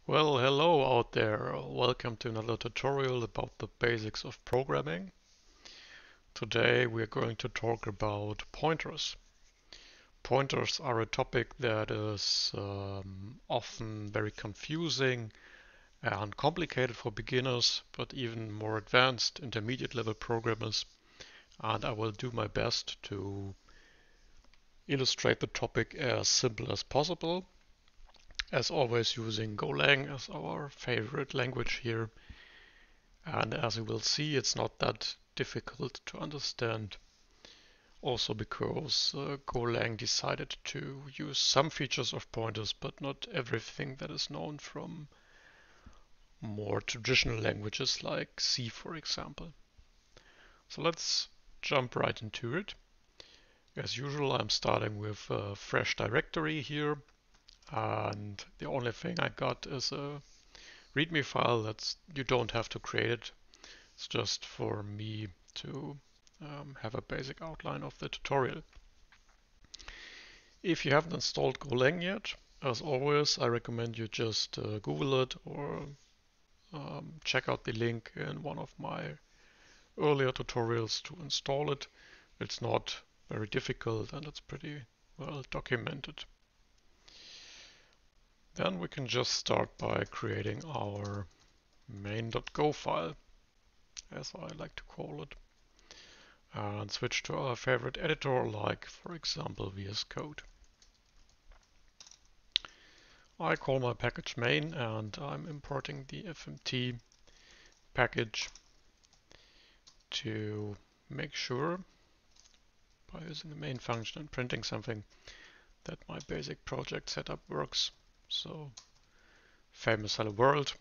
Well, hello out there. Welcome to another tutorial about the basics of programming. Today we're going to talk about pointers. Pointers are a topic that is often very confusing and complicated for beginners, but even more advanced intermediate level programmers. And I will do my best to illustrate the topic as simple as possible. As always, using Golang as our favorite language here. And as you will see, it's not that difficult to understand. Also because Golang decided to use some features of pointers, but not everything that is known from more traditional languages like C, for example. So let's jump right into it. As usual, I'm starting with a fresh directory here, and the only thing I got is a README file. You don't have to create it. It's just for me to have a basic outline of the tutorial. If you haven't installed Golang yet, as always, I recommend you just Google it or check out the link in one of my earlier tutorials to install it. It's not very difficult and it's pretty well documented. Then we can just start by creating our main.go file, as I like to call it, and switch to our favorite editor, like for example VS Code. I call my package main and I'm importing the FMT package to make sure, by using the main function and printing something, that my basic project setup works. So famous hello world,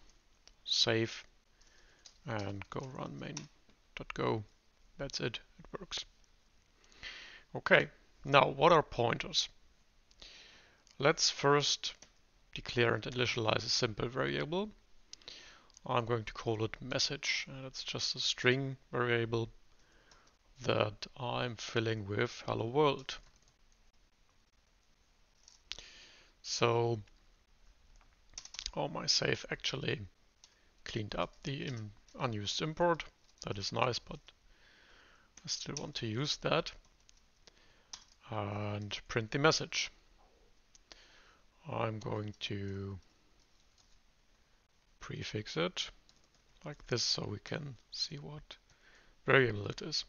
save, and go run main.go. That's it, it works. Okay, now what are pointers? Let's first declare and initialize a simple variable. I'm going to call it message, and it's just a string variable that I'm filling with hello world. So my save actually cleaned up the unused import. That is nice, but I still want to use that. And print the message. I'm going to prefix it like this so we can see what variable it is.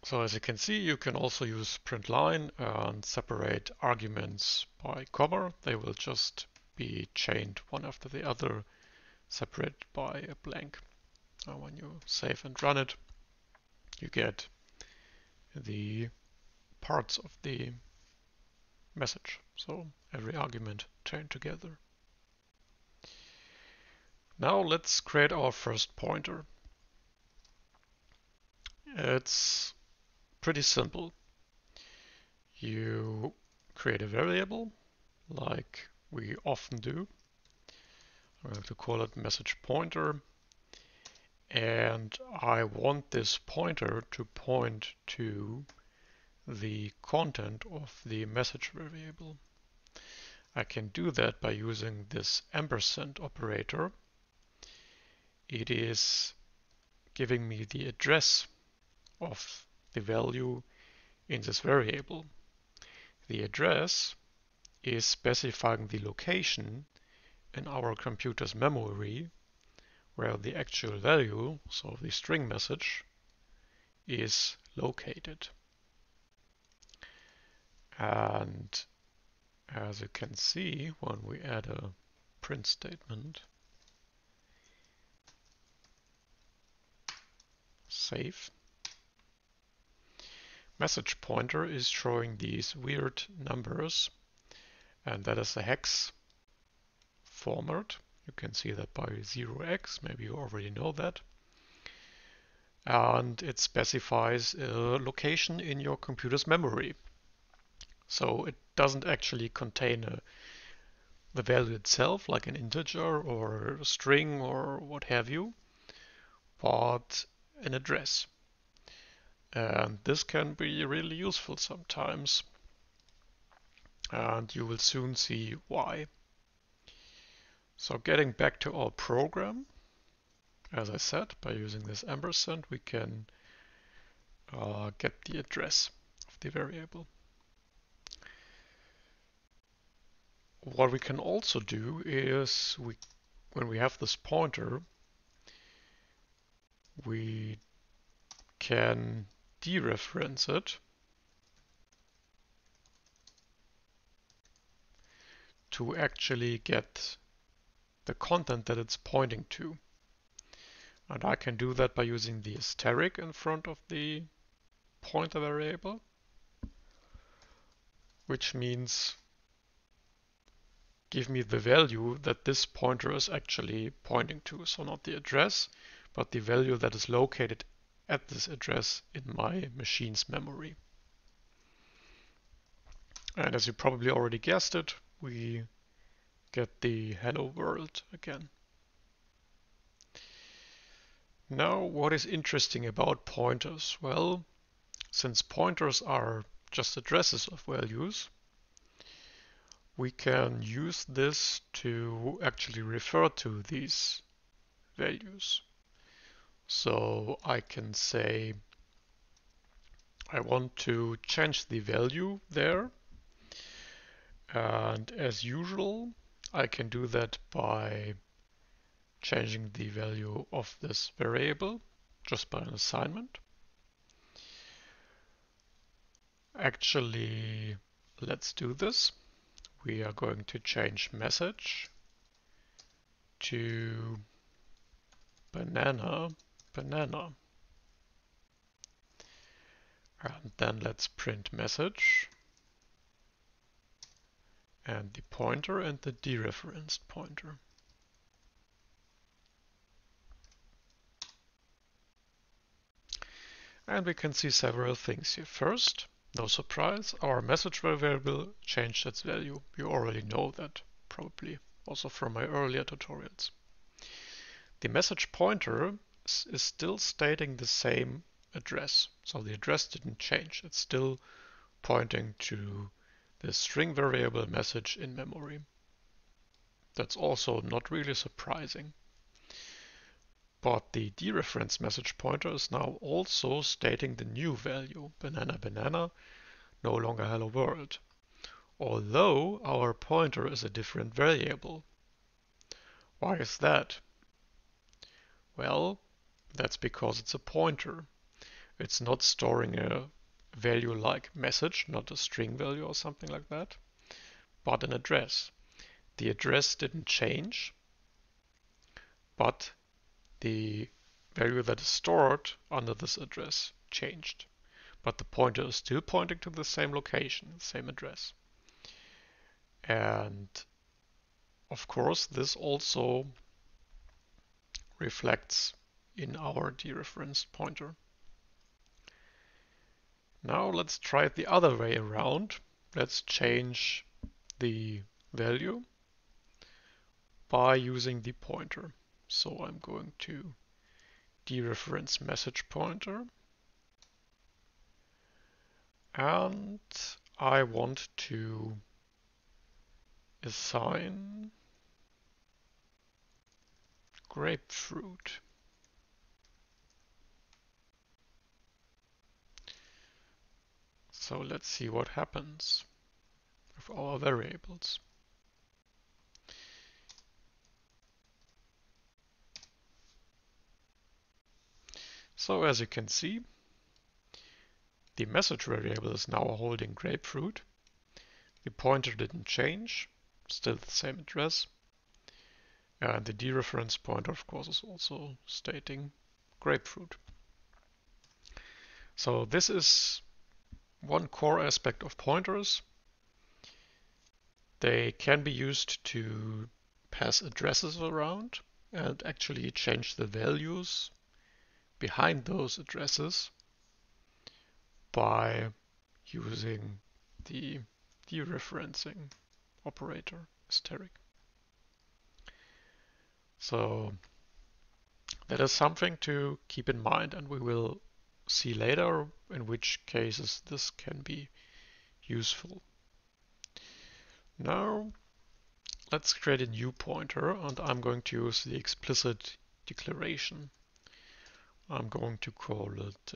So as you can see, you can also use print line and separate arguments by comma. They will just be chained one after the other, separated by a blank. And when you save and run it, you get the parts of the message. So every argument chained together. Now let's create our first pointer. It's pretty simple. You create a variable like we often do. I'm going to call it message pointer. And I want this pointer to point to the content of the message variable. I can do that by using this ampersand operator. It is giving me the address of the value in this variable. The address is specifying the location in our computer's memory where the actual value, so the string message, is located. And as you can see, when we add a print statement, save, message pointer is showing these weird numbers, and that is a hex format. You can see that by 0x, maybe you already know that. And it specifies a location in your computer's memory. So it doesn't actually contain the value itself, like an integer or a string or what have you, but an address. And this can be really useful sometimes. and you will soon see why. So getting back to our program, as I said, by using this ampersand, we can get the address of the variable. What we can also do is, when we have this pointer, we can dereference it to actually get the content that it's pointing to. And I can do that by using the asterisk in front of the pointer variable, which means give me the value that this pointer is actually pointing to. So not the address, but the value that is located at this address in my machine's memory. And as you probably already guessed it, we get the hello world again. Now, what is interesting about pointers? Well, since pointers are just addresses of values, we can use this to actually refer to these values. So I can say I want to change the value there. And as usual, I can do that by changing the value of this variable just by an assignment. Actually, let's do this. We are going to change message to banana. And then let's print message and the pointer and the dereferenced pointer. And we can see several things here. First, no surprise, our message variable changed its value. You already know that, probably, also from my earlier tutorials. The message pointer is still stating the same address. So the address didn't change. It's still pointing to the string variable message in memory. That's also not really surprising. But the dereference message pointer is now also stating the new value, banana, no longer hello world, although our pointer is a different variable. Why is that? Well, that's because it's a pointer. It's not storing a value like message, not a string value or something like that, but an address. The address didn't change, but the value that is stored under this address changed. But the pointer is still pointing to the same location, the same address. And of course, this also reflects in our dereferenced pointer. Now let's try it the other way around. Let's change the value by using the pointer. So I'm going to dereference message pointer, and I want to assign grapefruit. So let's see what happens with our variables. So as you can see, the message variable is now holding grapefruit. The pointer didn't change, still the same address. And the dereference pointer, of course, is also stating grapefruit. So this is one core aspect of pointers. They can be used to pass addresses around and actually change the values behind those addresses by using the dereferencing operator asterisk. So that is something to keep in mind, and we will see later in which cases this can be useful. Now let's create a new pointer, and I'm going to use the explicit declaration. I'm going to call it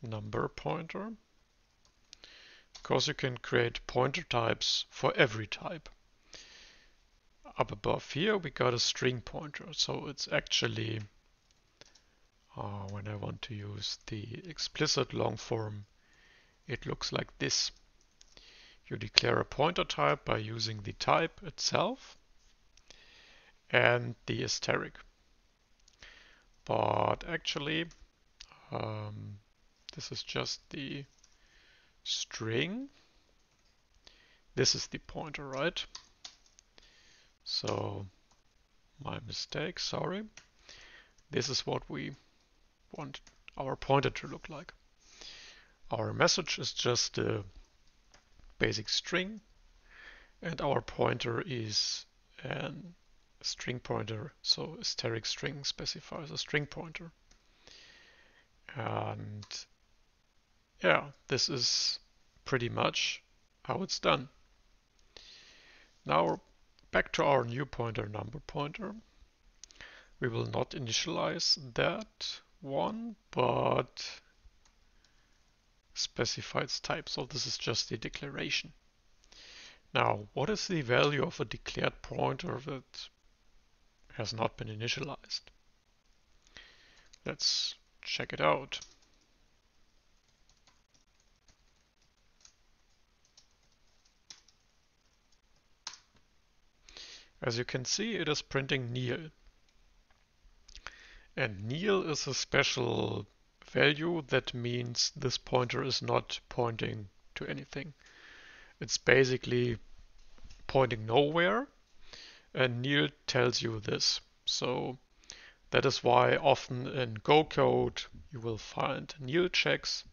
number pointer, because you can create pointer types for every type. Up above here we got a string pointer, so it's actually when I want to use the explicit long form, it looks like this. You declare a pointer type by using the type itself and the asterisk. But actually, this is just the string. This is the pointer, right? So my mistake, sorry. This is what we want our pointer to look like. Our message is just a basic string, and our pointer is a string pointer, so asterisk string specifies a string pointer. And yeah, this is pretty much how it's done. Now back to our new pointer, number pointer. We will not initialize that one, but specify its type. So this is just the declaration. Now, what is the value of a declared pointer that has not been initialized? Let's check it out. As you can see, it is printing nil. And nil is a special value that means this pointer is not pointing to anything. It's basically pointing nowhere, and nil tells you this. So that is why often in Go code you will find nil checks,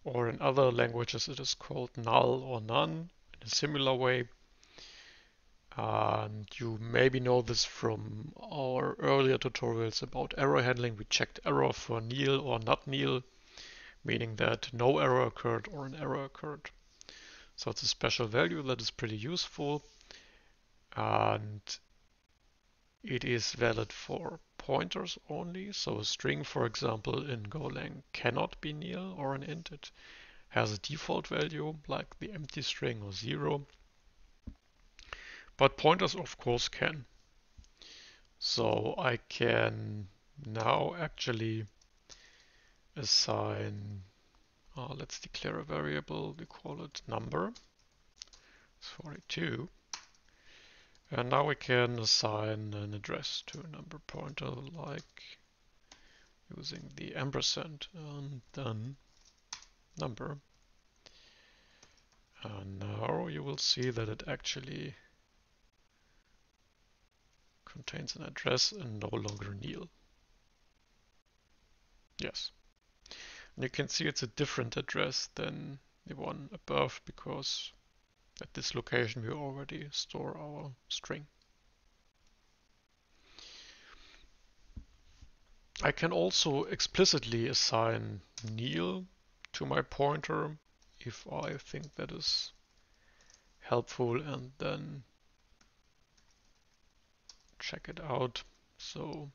or in other languages it is called null or none in a similar way. And you maybe know this from our earlier tutorials about error handling. We checked error for nil or not nil, meaning that no error occurred or an error occurred. So it's a special value that is pretty useful, and it is valid for pointers only. So a string, for example, in Golang cannot be nil or an int. It has a default value like the empty string or 0. But pointers, of course, can. So I can now actually assign, let's declare a variable, we call it number, it's 42. And now we can assign an address to a number pointer like using the ampersand and then number. And now you will see that it actually contains an address and no longer nil. Yes. And you can see it's a different address than the one above because at this location we already store our string. I can also explicitly assign nil to my pointer if I think that is helpful, and then check it out. So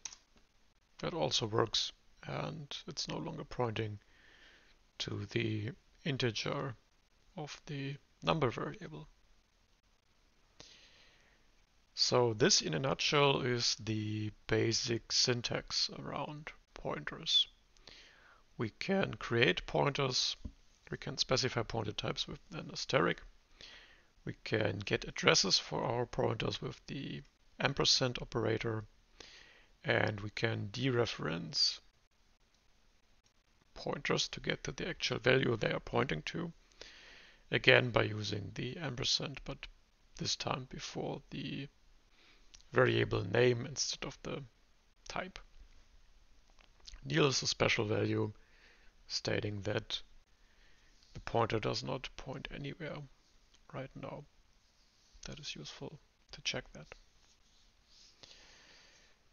that also works, and it's no longer pointing to the integer of the number variable. So this in a nutshell is the basic syntax around pointers. We can create pointers, we can specify pointer types with an asterisk, we can get addresses for our pointers with the ampersand operator, and we can dereference pointers to get to the actual value they are pointing to, again by using the ampersand, but this time before the variable name instead of the type. Nil is a special value stating that the pointer does not point anywhere right now. That is useful to check that.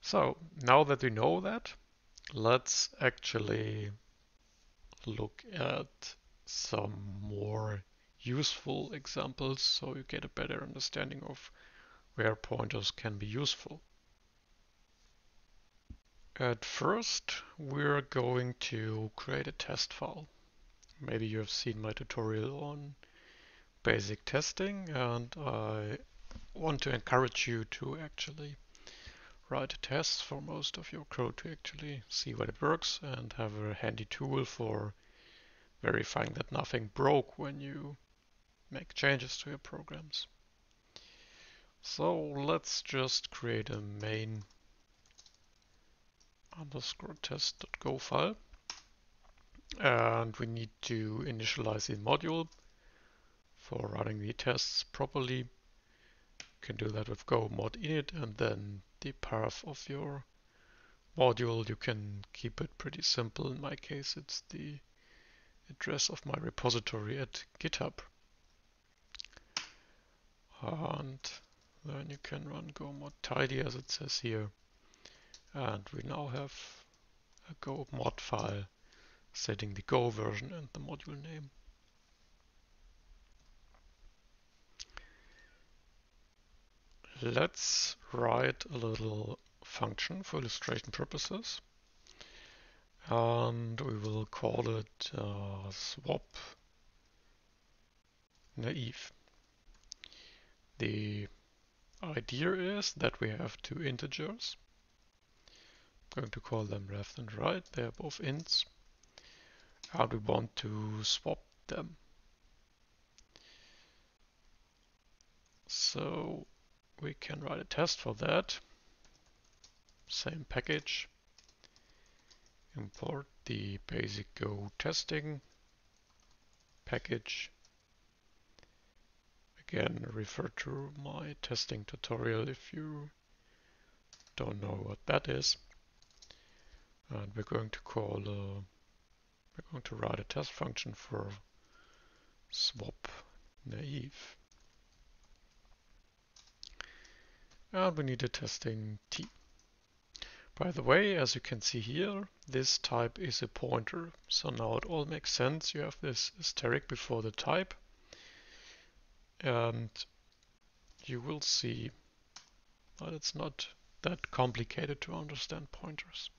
So now that we know that, let's actually look at some more useful examples so you get a better understanding of where pointers can be useful. At first, we're going to create a test file. Maybe you have seen my tutorial on basic testing, and I want to encourage you to actually write a test for most of your code to actually see what it works and have a handy tool for verifying that nothing broke when you make changes to your programs. So let's just create a main underscore test.go file, and we need to initialize the module for running the tests properly. You can do that with go mod init, and then the path of your module, you can keep it pretty simple. In my case, it's the address of my repository at GitHub. And then you can run go mod tidy as it says here. And we now have a go mod file setting the Go version and the module name. Let's write a little function for illustration purposes. And we will call it swap naive. The idea is that we have two integers. I'm going to call them left and right. They're both ints. And we want to swap them. So we can write a test for that. Same package. Import the basic Go testing package. Again, refer to my testing tutorial if you don't know what that is. And we're going to write a test function for swap naive. And we need a testing t. By the way, as you can see here, this type is a pointer. So now it all makes sense. You have this asterisk before the type. And you will see that it's not that complicated to understand pointers.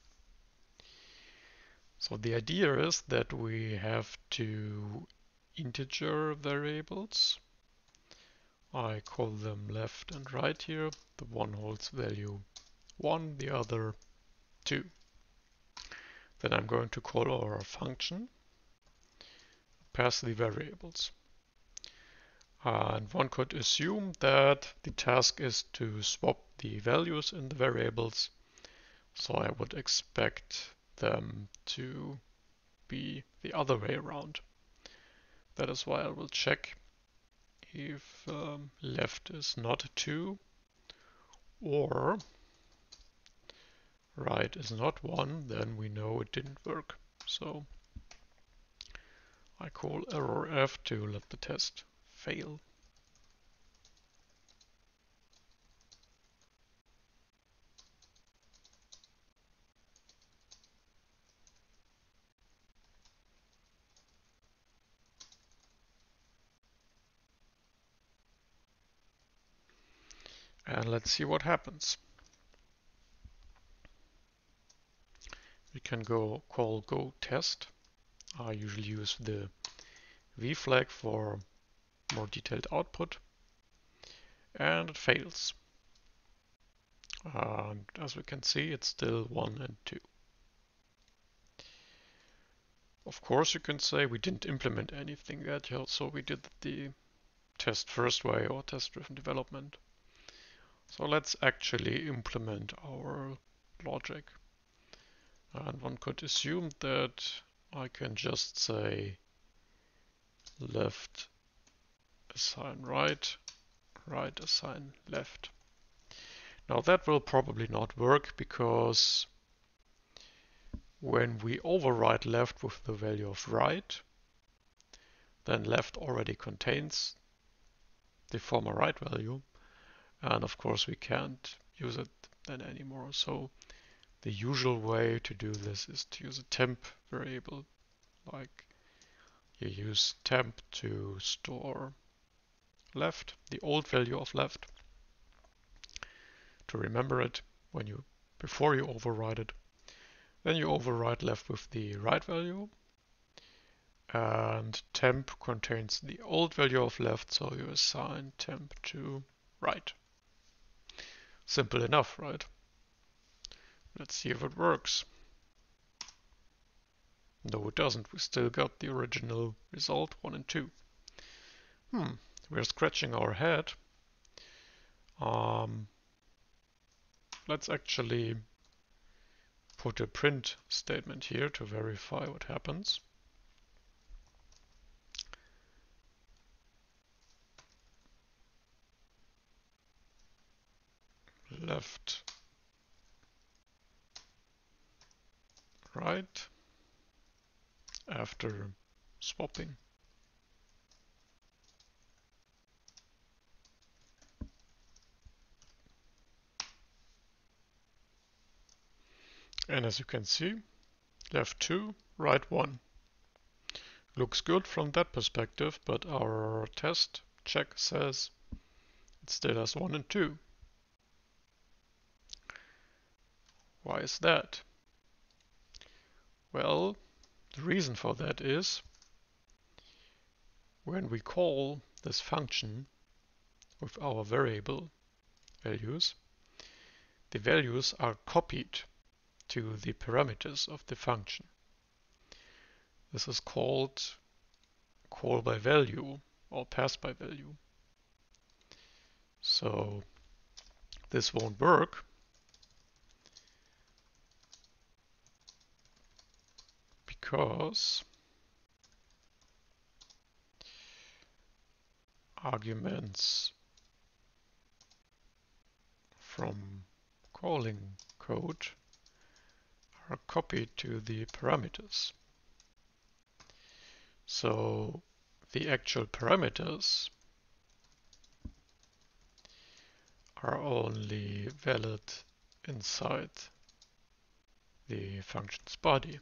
So the idea is that we have two integer variables. I call them left and right here. The one holds value 1, the other 2. Then I'm going to call our function, pass the variables. And one could assume that the task is to swap the values in the variables. So I would expect them to be the other way around. That is why I will check if left is not 2 or right is not 1, then we know it didn't work. So I call error f to let the test fail. And let's see what happens. We can call go test. I usually use the v flag for more detailed output. And it fails. And as we can see, it's still 1 and 2. Of course, you can say we didn't implement anything yet, so we did the test first way or test-driven development. So let's actually implement our logic. And one could assume that I can just say left assign right, right assign left. Now that will probably not work because when we override left with the value of right, then left already contains the former right value. And of course we can't use it then anymore. So the usual way to do this is to use a temp variable like you use temp to store left, the old value of left, to remember it before you override it. Then you override left with the right value, and temp contains the old value of left, so you assign temp to right. Simple enough, right? Let's see if it works. No, it doesn't. We still got the original result 1 and 2. We're scratching our head. Let's actually put a print statement here to verify what happens. Left, right, after swapping. And as you can see, left 2, right 1. Looks good from that perspective, but our test check says it still has 1 and 2. Why is that? Well, the reason for that is when we call this function with our variable values, the values are copied to the parameters of the function. This is called call by value or pass by value. So this won't work because arguments from calling code are copied to the parameters. So the actual parameters are only valid inside the function's body.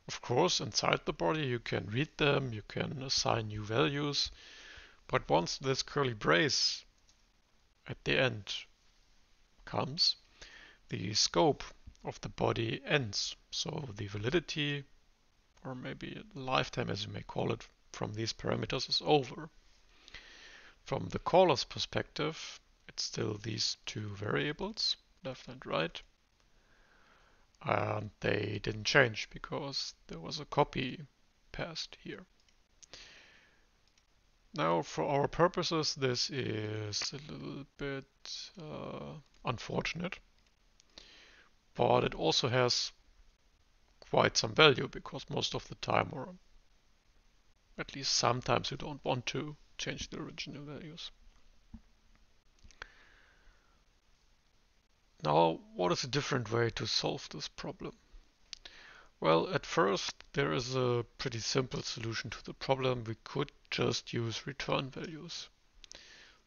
Of course, inside the body you can read them, you can assign new values, but once this curly brace at the end comes, the scope of the body ends. So the validity, or maybe lifetime as you may call it, from these parameters is over. From the caller's perspective, it's still these two variables, left and right, and they didn't change because there was a copy passed here. Now, for our purposes, this is a little bit unfortunate, but it also has quite some value because most of the time, or at least sometimes, you don't want to change the original values. Now, what is a different way to solve this problem? Well, at first, there is a pretty simple solution to the problem. We could just use return values.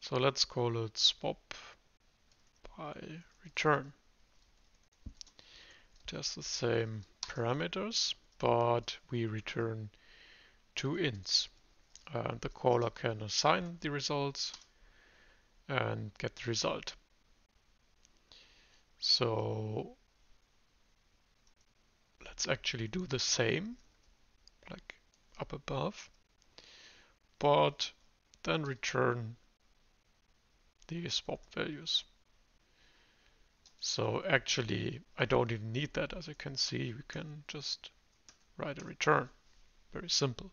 So let's call it swap by return. Just the same parameters, but we return 2 ints. And the caller can assign the results and get the result. So let's actually do the same, like up above, but then return the swapped values. So actually, I don't even need that. As you can see, we can just write a return. Very simple.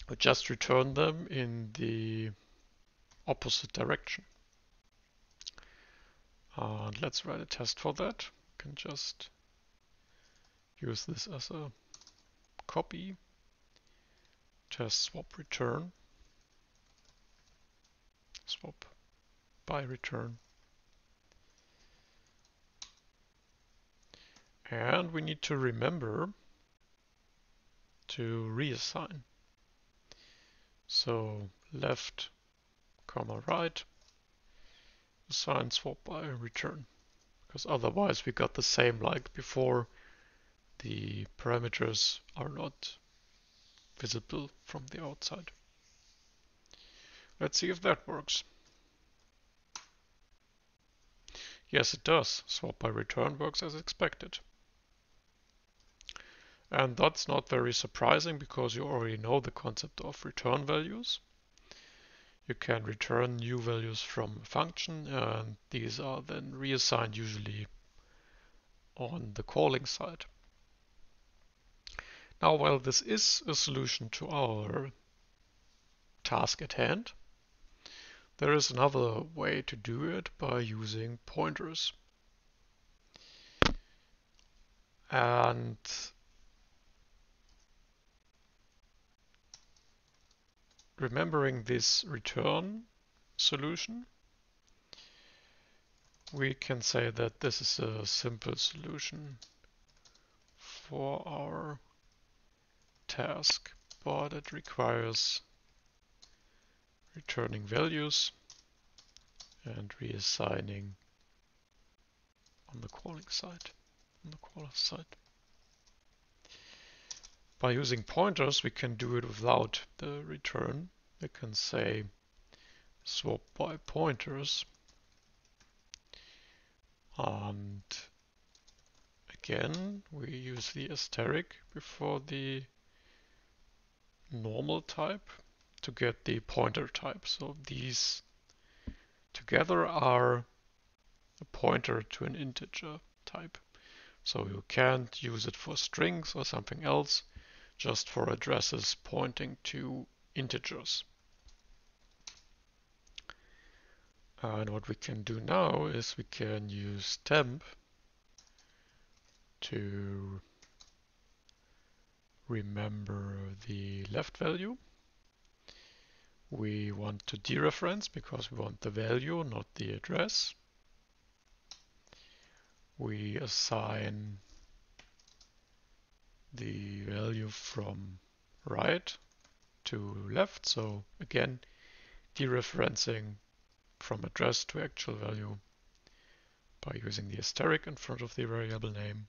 We just return them in the opposite direction. And let's write a test for that. We can just use this as a copy. Test swap return. Swap by return. And we need to remember to reassign. So left, comma right, assign swap by return. Because otherwise we got the same like before the parameters are not visible from the outside. Let's see if that works. Yes, it does. Swap by return works as expected. And that's not very surprising because you already know the concept of return values. You can return new values from a function, and these are then reassigned usually on the calling side. Now, while this is a solution to our task at hand, there is another way to do it by using pointers. And remembering this return solution, we can say that this is a simple solution for our task, but it requires returning values and reassigning on the calling side, on the caller side. By using pointers, we can do it without the return. We can say swap by pointers. And again, we use the asterisk before the normal type to get the pointer type. So these together are a pointer to an integer type. So you can't use it for strings or something else, just for addresses pointing to integers. And what we can do now is we can use temp to remember the left value. We want to dereference because we want the value, not the address. We assign the value from right to left. So again, dereferencing from address to actual value by using the asterisk in front of the variable name.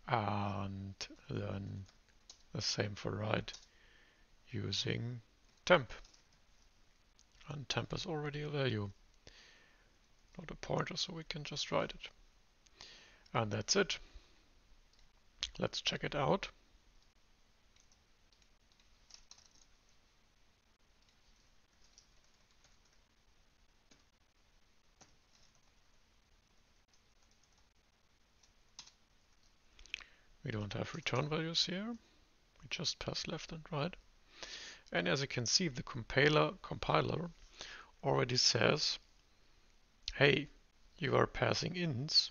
And then the same for right using temp. And temp is already a value, not a pointer, so we can just write it. And that's it. Let's check it out. We don't have return values here. We just pass left and right. And as you can see, the compiler already says, hey, you are passing ints,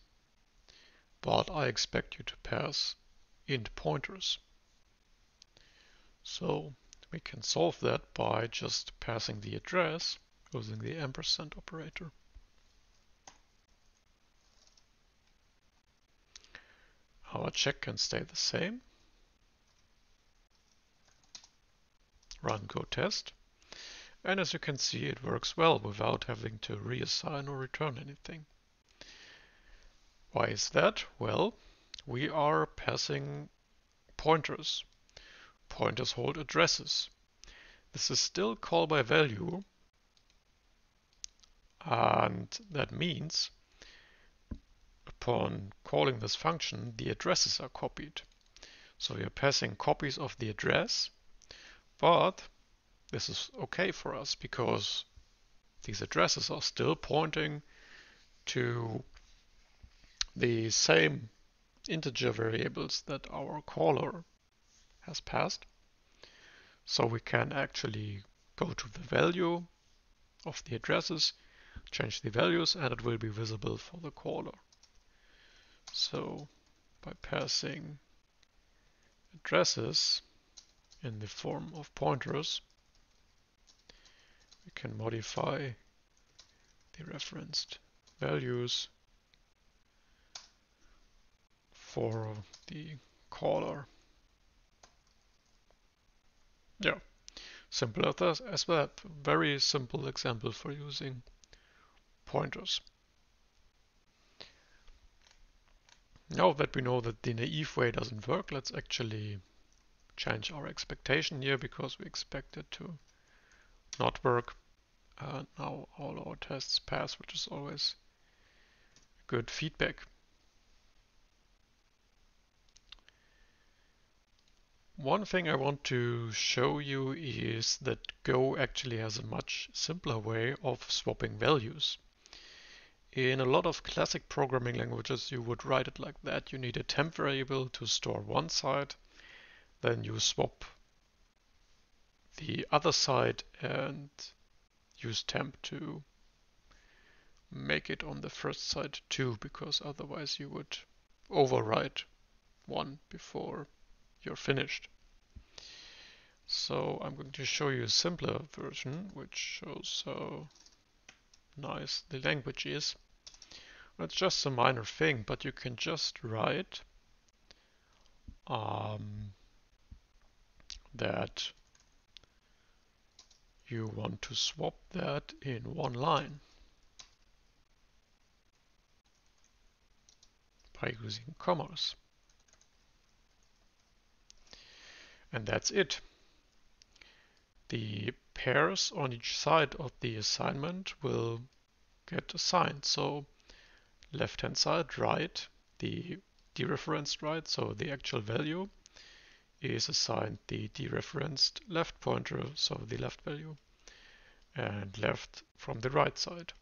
but I expect you to pass int pointers. So we can solve that by just passing the address using the ampersand operator. Our check can stay the same. Run go test. And as you can see, it works well without having to reassign or return anything. Why is that? Well, we are passing pointers. Pointers hold addresses. This is still call by value, and that means upon calling this function, the addresses are copied. So we are passing copies of the address, but this is okay for us because these addresses are still pointing to the same integer variables that our caller has passed. So we can actually go to the value of the addresses, change the values, and it will be visible for the caller. So by passing addresses in the form of pointers, we can modify the referenced values for the caller. Yeah, simple as that. Very simple example for using pointers. Now that we know that the naive way doesn't work, let's actually change our expectation here because we expect it to not work. Now all our tests pass, which is always good feedback. One thing I want to show you is that Go actually has a much simpler way of swapping values. In a lot of classic programming languages, you would write it like that. You need a temp variable to store one side, then you swap the other side and use temp to make it on the first side too, because otherwise you would overwrite one before you're finished. So I'm going to show you a simpler version, which shows how nice the language is. It's just a minor thing, but you can just write that you want to swap that in one line by using commas. And that's it. The pairs on each side of the assignment will get assigned. So left-hand side, right, the dereferenced right, so the actual value is assigned the dereferenced left pointer, so the left value, and left from the right side.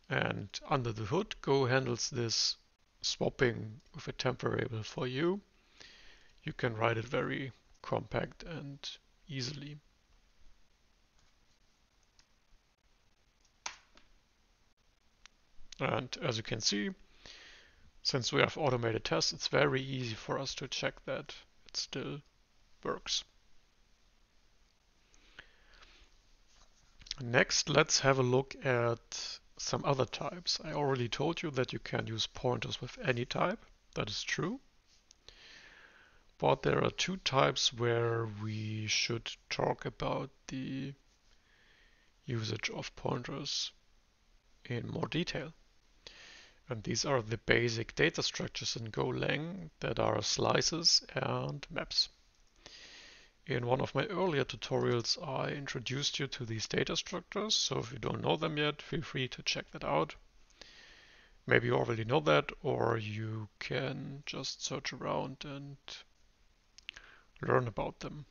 And under the hood, Go handles this swapping with a temp variable for you. You can write it very compact and easily. And as you can see, since we have automated tests, it's very easy for us to check that it still works. Next, let's have a look at some other types. I already told you that you can use pointers with any type. That is true. But there are two types where we should talk about the usage of pointers in more detail. And these are the basic data structures in Golang that are slices and maps. In one of my earlier tutorials, I introduced you to these data structures, so if you don't know them yet, feel free to check that out. Maybe you already know that, or you can just search around and learn about them.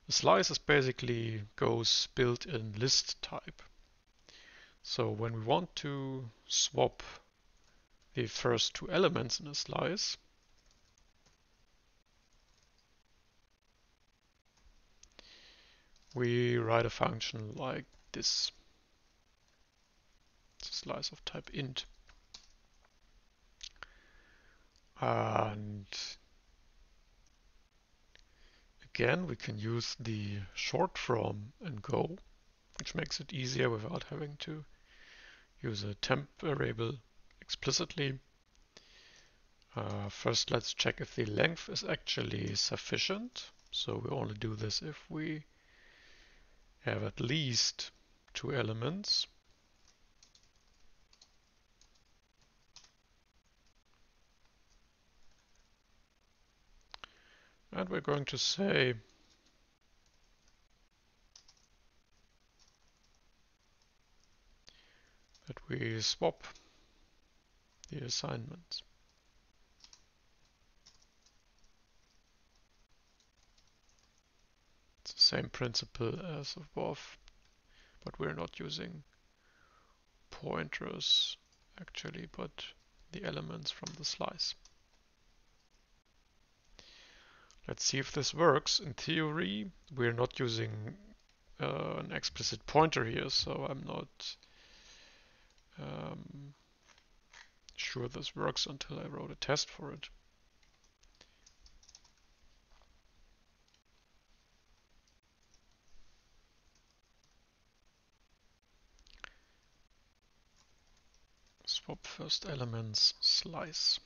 A slice is basically Go's built-in list type. So when we want to swap the first two elements in a slice, we write a function like this. It's a slice of type int. And again, we can use the short from in Go, which makes it easier without having to use a temp variable explicitly. First, let's check if the length is actually sufficient. So we only do this if we have at least two elements. And we're going to say that we swap the assignments. It's the same principle as above, but we're not using pointers actually, but the elements from the slice. Let's see if this works. In theory, we're not using an explicit pointer here, so I'm not sure this works until I wrote a test for it. Swap first elements slice.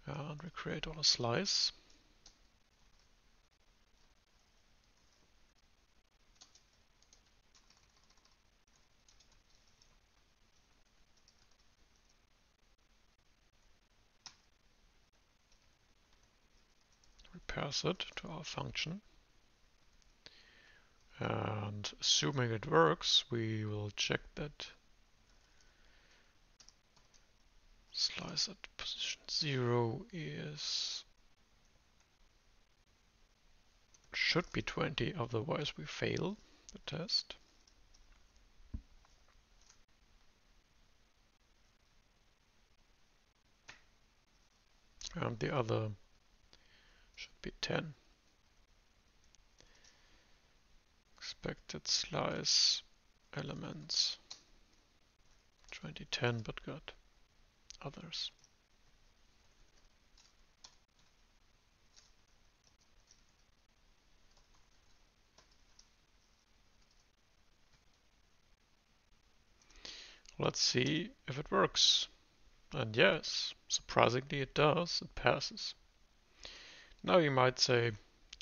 And we create on a slice. pass it to our function. And assuming it works, we will check that slice at position 0 should be 20, otherwise we fail the test. And the other should be 10. Expected slice elements 2010, but got others. Let's see if it works. And yes, surprisingly it does, it passes. Now you might say,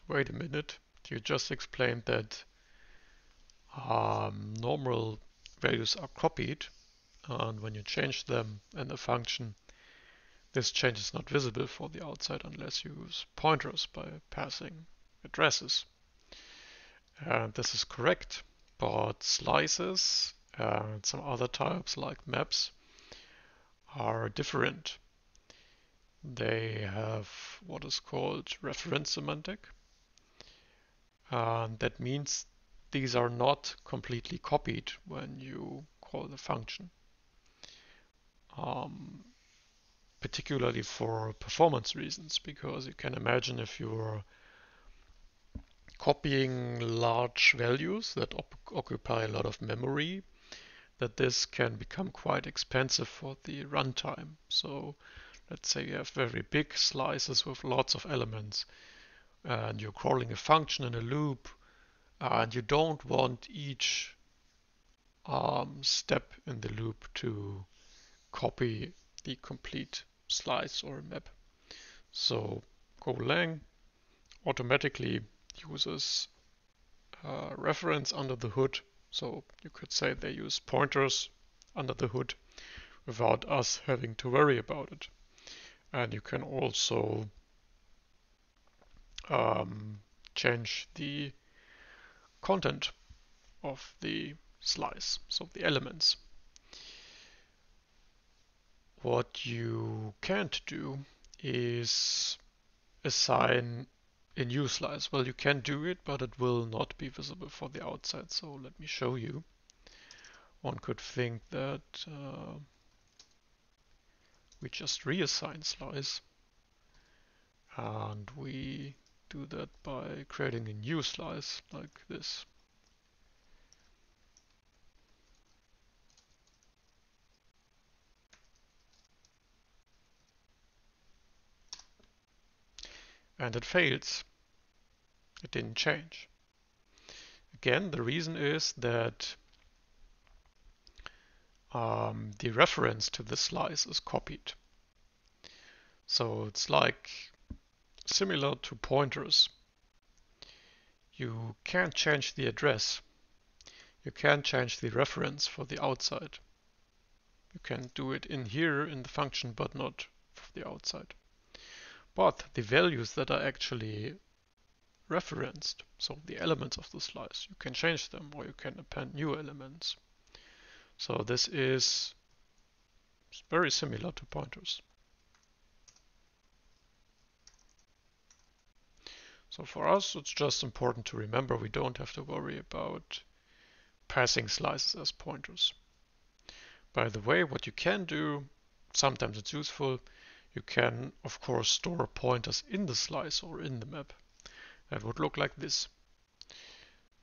wait a minute, you just explained that normal values are copied, and when you change them in a function, this change is not visible for the outside unless you use pointers by passing addresses. And this is correct, but slices and some other types like maps are different. They have what is called reference semantic, and that means these are not completely copied when you call the function. Particularly for performance reasons, because you can imagine if you're copying large values that occupy a lot of memory, that this can become quite expensive for the runtime. So let's say you have very big slices with lots of elements and you're calling a function in a loop and you don't want each step in the loop to copy the complete slice or map. So Golang automatically uses reference under the hood. So you could say they use pointers under the hood without us having to worry about it. And you can also change the content of the slice, so the elements. What you can't do is assign a new slice. Well, you can do it, but it will not be visible for the outside. So let me show you. One could think that we just reassign slice, and we do that by creating a new slice like this. And it fails. It didn't change. Again, the reason is that the reference to the slice is copied. So it's like similar to pointers. You can't change the address. You can't change the reference for the outside. You can do it in here in the function, but not for the outside. But the values that are actually referenced, so the elements of the slice, you can change them or you can append new elements. So this is very similar to pointers. So for us, it's just important to remember we don't have to worry about passing slices as pointers. By the way, what you can do, sometimes it's useful, you can of course store pointers in the slice or in the map. That would look like this.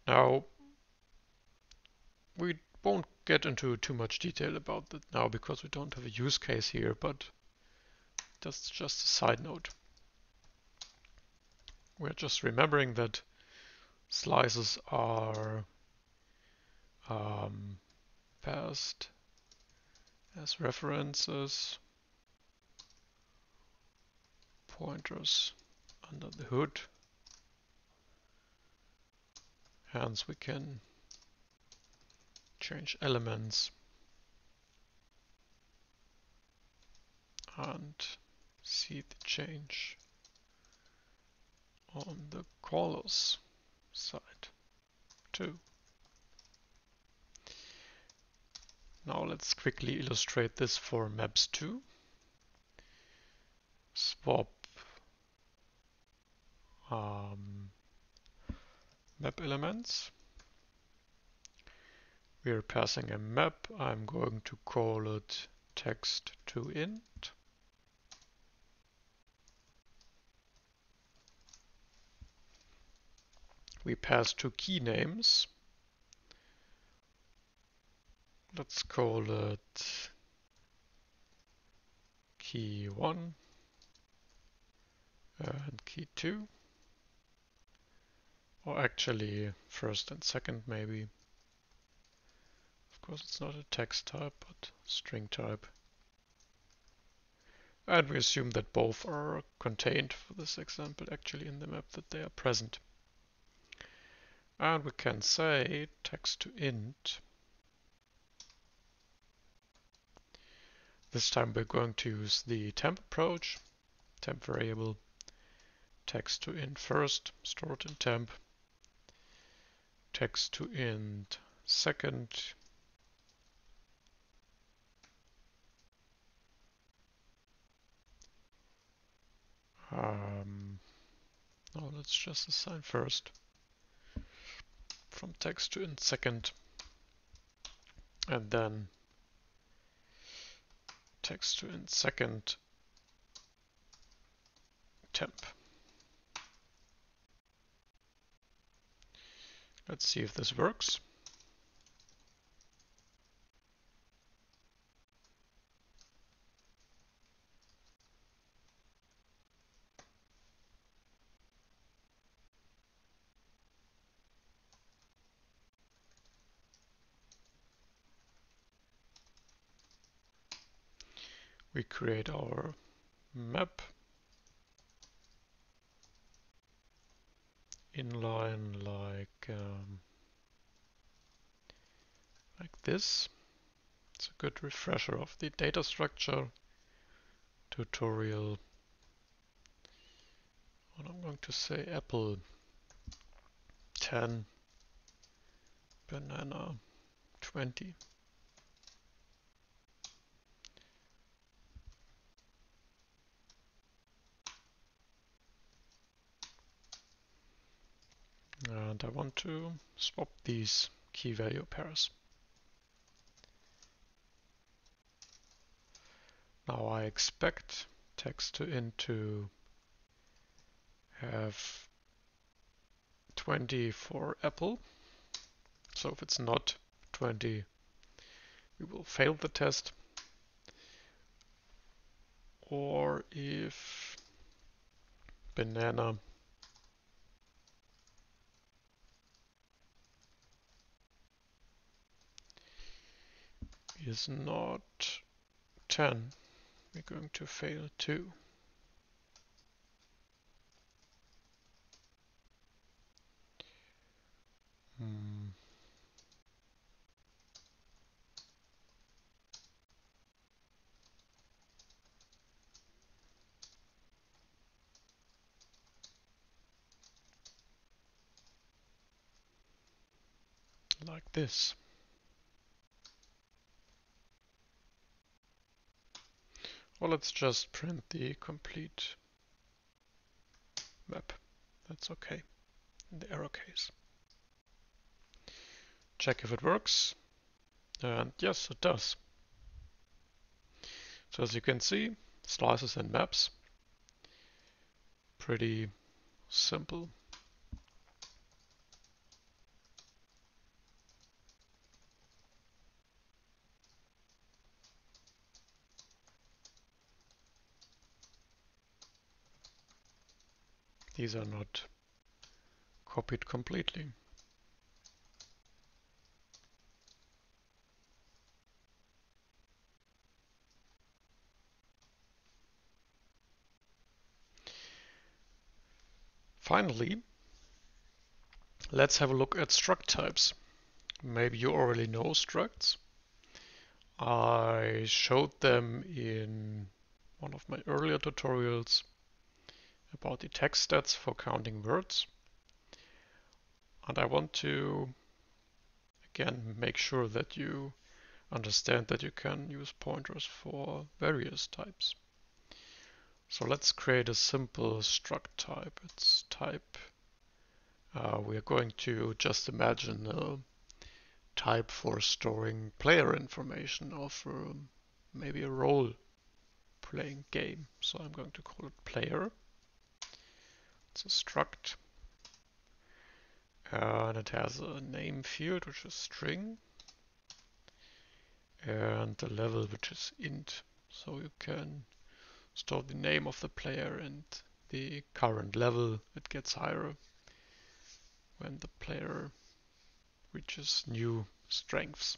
Now, we won't get into too much detail about that now because we don't have a use case here, but that's just a side note. We're just remembering that slices are passed as references, pointers under the hood. Hence we can change elements and see the change on the callers side too. Now let's quickly illustrate this for maps too. Swap map elements. We're passing a map. I'm going to call it text to int. We pass two key names. Let's call it key 1 and key 2. Or actually first and second maybe. Of course it's not a text type but string type. And we assume that both are contained for this example actually in the map, that they are present. And we can say text to int. This time we're going to use the temp approach. Temp variable, text to int first, stored in temp. Text to int second. No, let's just assign first. From text to int second. And then text to int second temp. Let's see if this works. We create our map inline like this. It's a good refresher of the data structure tutorial. And I'm going to say apple 10, banana 20. And I want to swap these key value pairs. Now I expect text to int to have 20 for apple. So if it's not 20, we will fail the test. Or if banana is not 10, we're going to fail too. Like this. Or let's just print the complete map. That's okay in the error case. Check if it works. And yes, it does. So as you can see, slices and maps. Pretty simple. These are not copied completely. Finally, let's have a look at struct types. Maybe you already know structs. I showed them in one of my earlier tutorials about the text stats for counting words. And I want to, again, make sure that you understand that you can use pointers for various types. So let's create a simple struct type. It's type. We are going to just imagine a type for storing player information of maybe a role-playing game. So I'm going to call it player. It's a struct. And it has a name field, which is string. And the level, which is int. So you can store the name of the player and the current level. It gets higher when the player reaches new strengths.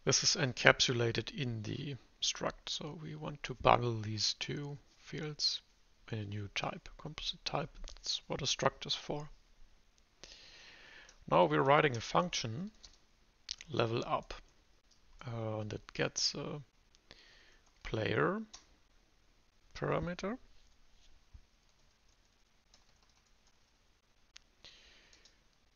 This is encapsulated in the struct, so we want to bundle these two fields in a new type, composite type. That's what a struct is for. Now we're writing a function, level up, and it gets a player parameter.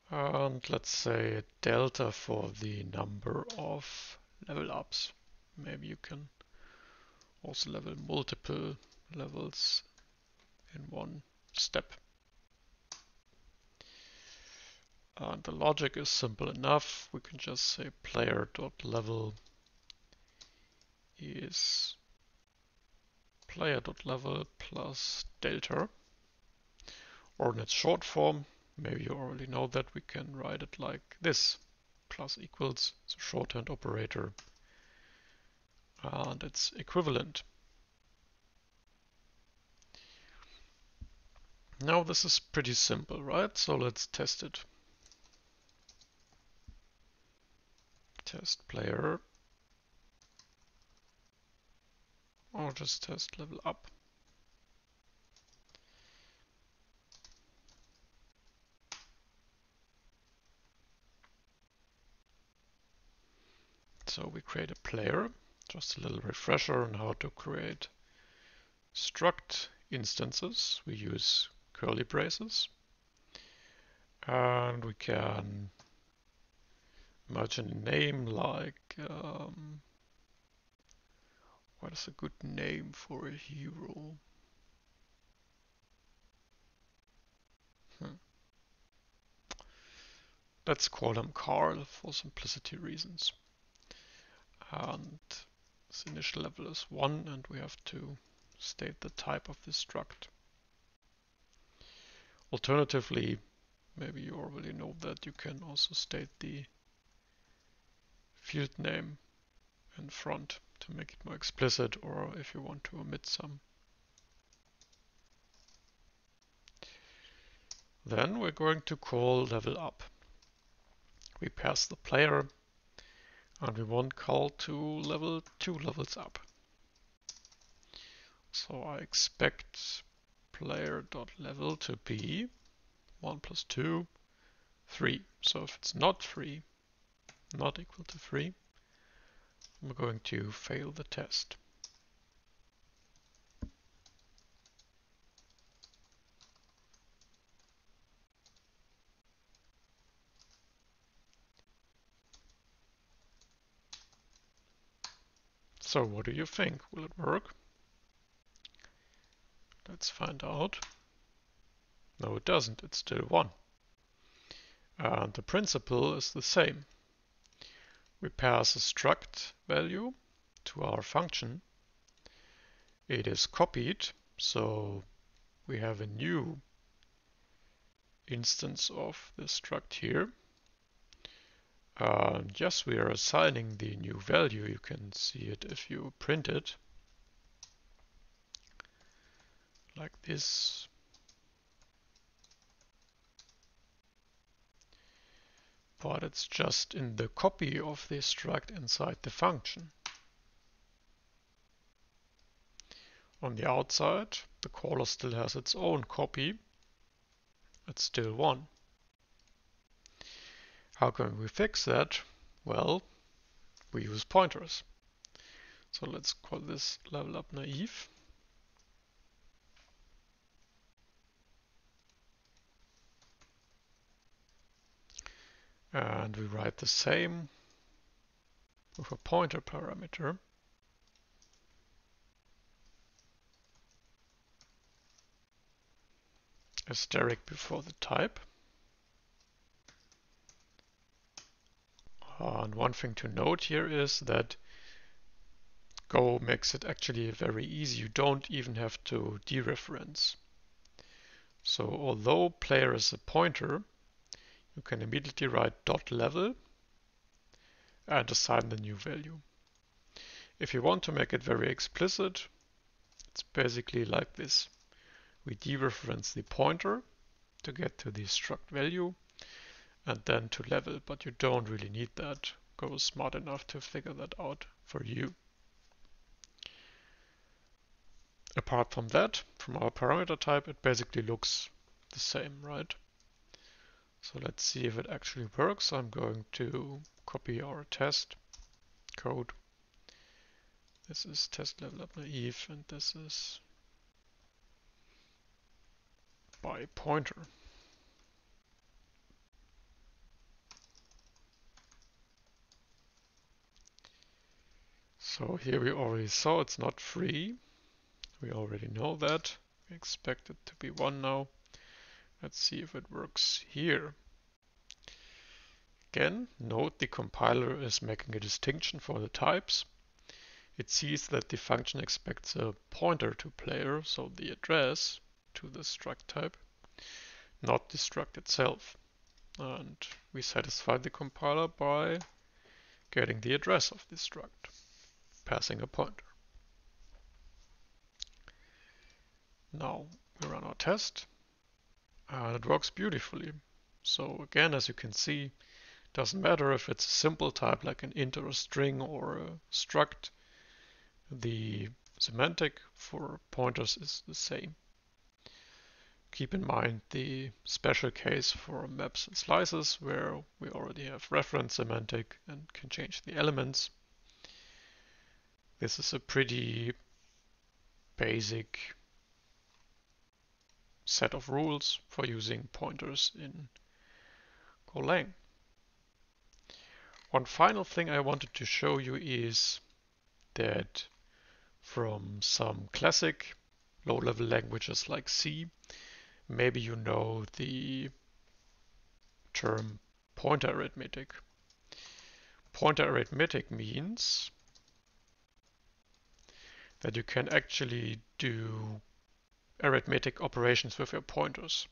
And let's say delta for the number of level ups. Maybe you can also level multiple levels in one step. And the logic is simple enough. We can just say player.level is player.level plus delta. Or in its short form, maybe you already know that, we can write it like this. Plus equals, it's a shorthand operator. And it's equivalent. Now this is pretty simple, right? So let's test it. Test player. Or just test level up. So we create a player. Just a little refresher on how to create struct instances. We use curly braces. And we can imagine a name like, what is a good name for a hero? Let's call him Carl for simplicity reasons. And this initial level is 1, and we have to state the type of this struct. Alternatively, maybe you already know that you can also state the field name in front to make it more explicit, or if you want to omit some. Then we're going to call level up. We pass the player and we want call to level 2 levels up. So I expect player.level to be 1 plus 2, 3. So if it's not 3, not equal to 3, I'm going to fail the test. So what do you think? Will it work? Let's find out. No, it doesn't. It's still 1. And the principle is the same. We pass a struct value to our function. It is copied, so we have a new instance of the struct here. Yes, we are assigning the new value. You can see it if you print it like this. But it's just in the copy of the struct inside the function. On the outside, the caller still has its own copy. It's still 1. How can we fix that? Well, we use pointers. So let's call this level up naive. And we write the same with a pointer parameter. Asterisk before the type. And one thing to note here is that Go makes it actually very easy. You don't even have to dereference. So although player is a pointer, you can immediately write dot level and assign the new value. If you want to make it very explicit, it's basically like this. We dereference the pointer to get to the struct value and then to level, but you don't really need that. Go is smart enough to figure that out for you. Apart from that, from our parameter type, it basically looks the same, right? So let's see if it actually works. I'm going to copy our test code. This is test level up naive, and this is by pointer. So here we already saw it's not free. We already know that. We expect it to be 1 now. Let's see if it works here. Again, note the compiler is making a distinction for the types. It sees that the function expects a pointer to player, so the address to the struct type, not the struct itself. And we satisfy the compiler by getting the address of the struct, passing a pointer. Now we run our test and it works beautifully. So again, as you can see, doesn't matter if it's a simple type like an int or a string or a struct, the semantic for pointers is the same. Keep in mind the special case for maps and slices where we already have reference semantic and can change the elements. This is a pretty basic set of rules for using pointers in Golang. One final thing I wanted to show you is that from some classic low-level languages like C, maybe you know the term pointer arithmetic. Pointer arithmetic means that you can actually do arithmetic operations with your pointers.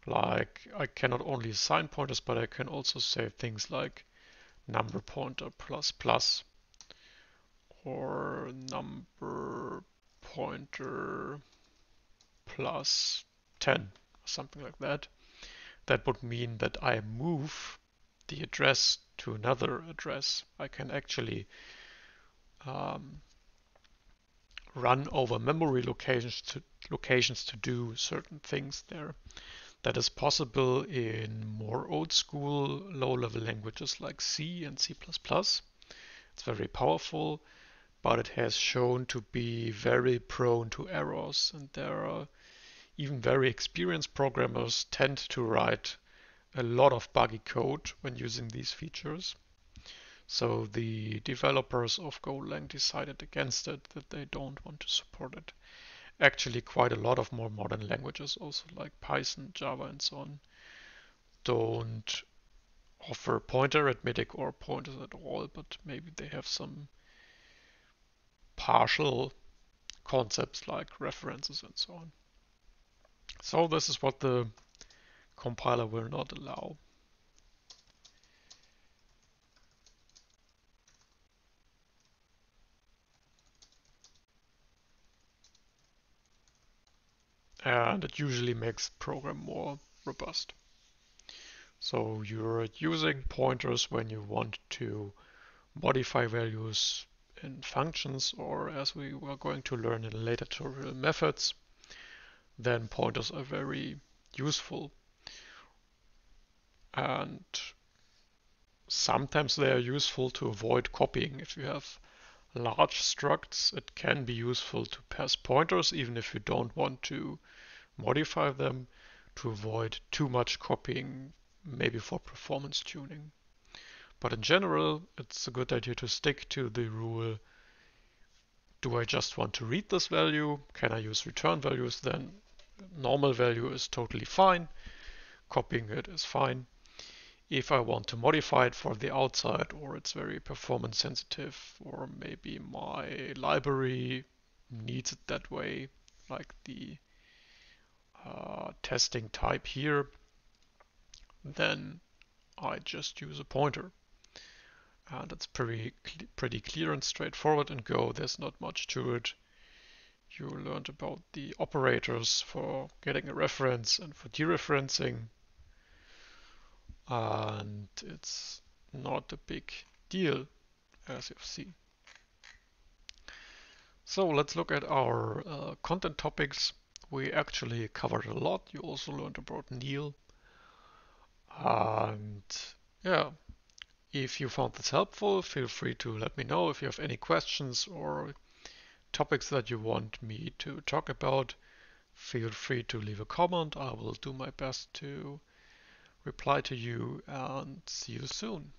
Like I can not only assign pointers, but I can also say things like number pointer plus plus or number pointer plus 10 or something like that. That would mean that I move the address to another address. I can actually run over memory locations to do certain things there. That is possible in more old school low-level languages like C and C++. It's very powerful, but it has shown to be very prone to errors, and there are even very experienced programmers tend to write a lot of buggy code when using these features. So the developers of Golang decided against it, that they don't want to support it. Actually, quite a lot of more modern languages, also like Python, Java, and so on, don't offer pointer arithmetic or pointers at all, but maybe they have some partial concepts like references and so on. So this is what the compiler will not allow. And it usually makes the program more robust. So you're using pointers when you want to modify values in functions, or as we were going to learn in a later tutorial, methods. Then pointers are very useful. And sometimes they are useful to avoid copying. If you have large structs, it can be useful to pass pointers, even if you don't want to modify them, to avoid too much copying maybe for performance tuning. But in general, it's a good idea to stick to the rule, do I just want to read this value? Can I use return values? Then normal value is totally fine. Copying it is fine. If I want to modify it for the outside, or it's very performance sensitive, or maybe my library needs it that way, like the testing type here, then I just use a pointer. And it's pretty clear and straightforward in Go. There's not much to it. You learned about the operators for getting a reference and for dereferencing. And it's not a big deal, as you've seen. So let's look at our content topics. We actually covered a lot. You also learned about Neil. And yeah, if you found this helpful, feel free to let me know if you have any questions or topics that you want me to talk about. Feel free to leave a comment. I will do my best to reply to you and see you soon.